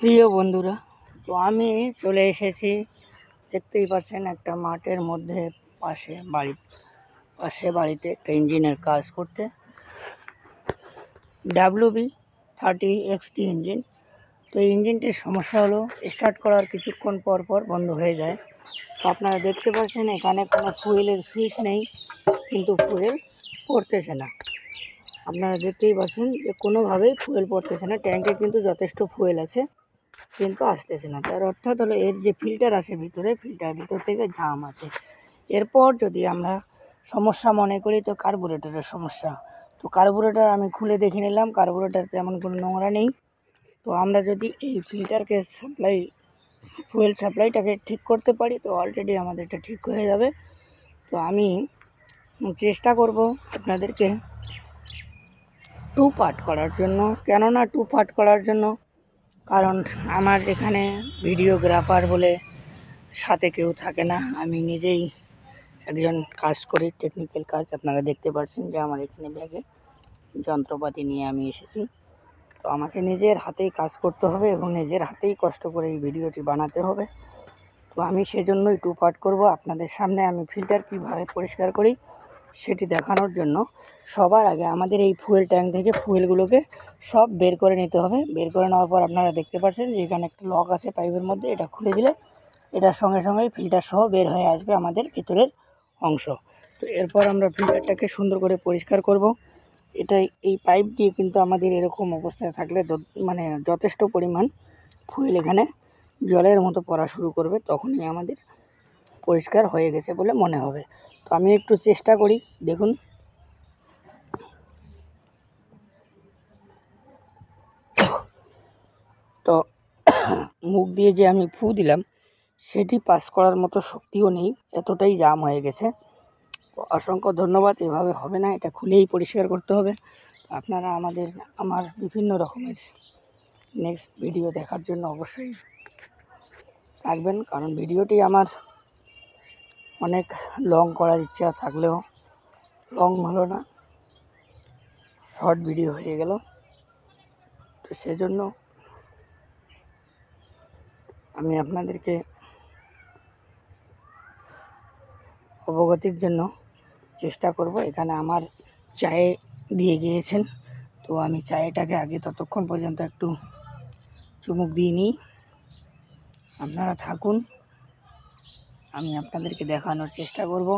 প্রিয় বন্ধুরা, তো আমি চলে এসেছি, দেখতেই পাচ্ছেন একটা মাঠের মধ্যে পাশে বাড়িতে একটা ইঞ্জিনের কাজ করতে। WB30XT engine. তো এই ইঞ্জিনটির সমস্যা হলো স্টার্ট করার কিছুক্ষণ পর পর বন্ধ হয়ে যায়। তো আপনারা দেখতে পাচ্ছেন এখানে কোনো ফুয়েলের সুইচ নেই, কিন্তু ফুয়েল পড়তেছে না। আপনারা দেখতেই পাচ্ছেন যে কোনোভাবেই ফুয়েল পড়তেছে না। ট্যাঙ্কে কিন্তু যথেষ্ট ফুয়েল আছে, কিন্তু আসতেছে না। তার অর্থাৎ হলো এর যে ফিল্টার আছে ফিল্টার ভিতর থেকে জাম আছে। এরপর যদি আমরা সমস্যা মনে করি তো কার্বোরেটরের সমস্যা। তো কার্বোরেটর আমি খুলে দেখে নিলাম, কার্বোরেটর তেমন কোনো নোংরা নেই। তো আমরা যদি এই ফিল্টারকে ফুয়েল সাপ্লাইটাকে ঠিক করতে পারি তো অলরেডি আমাদের এটা ঠিক হয়ে যাবে। তো আমি চেষ্টা করব আপনাদেরকে 2 পার্ট করার জন্য। কেননা 2 পার্ট করার জন্য, কারণ আমার এখানে ভিডিওগ্রাফার বলে সাথে কেউ থাকে না। আমি নিজেই একজন কাজ করি, টেকনিক্যাল কাজ। আপনারা দেখতে পাচ্ছেন যে আমার এখানে ব্যাগে যন্ত্রপাতি নিয়ে আমি এসেছি। তো আমাকে নিজের হাতেই কাজ করতে হবে এবং নিজের হাতেই কষ্ট করে এই ভিডিওটি বানাতে হবে। তো আমি সেজন্যই 2 পার্ট করব। আপনাদের সামনে আমি ফিল্টার কীভাবে পরিষ্কার করি সেটি দেখানোর জন্য সবার আগে আমাদের এই ফুয়েল ট্যাঙ্ক থেকে ফুয়েলগুলোকে সব বের করে নিতে হবে। বের করে নেওয়ার পর আপনারা দেখতে পাচ্ছেন যে এখানে একটা লক আছে পাইপের মধ্যে, এটা খুলে দিলে এটার সঙ্গে সঙ্গেই ফিল্টার সহ বের হয়ে আসবে আমাদের ভিতরের অংশ। তো এরপর আমরা ফিল্টারটাকে সুন্দর করে পরিষ্কার করব। এই পাইপ দিয়ে কিন্তু আমাদের এরকম অবস্থায় থাকলে মানে যথেষ্ট পরিমাণ ফুয়েল এখানে জলের মতো পড়া শুরু করবে, তখনই আমাদের পরিষ্কার হয়ে গেছে বলে মনে হবে। তো আমি একটু চেষ্টা করি, দেখুন। তো মুখ দিয়ে যে আমি ফু দিলাম সেটি পাস করার মতো শক্তিও নেই, এতটাই জাম হয়ে গেছে। তো অসংখ্য ধন্যবাদ। এভাবে হবে না, এটা খুলেই পরিষ্কার করতে হবে। আপনারা আমার বিভিন্ন রকমের নেক্সট ভিডিও দেখার জন্য অবশ্যই থাকবেন, কারণ ভিডিওটি আমার অনেক লং করার ইচ্ছা থাকলেও লং হলো না, শর্ট ভিডিও হয়ে গেল। তো সেজন্য আমি আপনাদেরকে অবগতির জন্য চেষ্টা করব। এখানে আমার চায়ে দিয়ে গিয়েছেন, তো আমি চায়েটাকে আগে ততক্ষণ পর্যন্ত একটু চুমুক দিয়ে নিই। আপনারা থাকুন, আমি আপনাদেরকে দেখানোর চেষ্টা করব।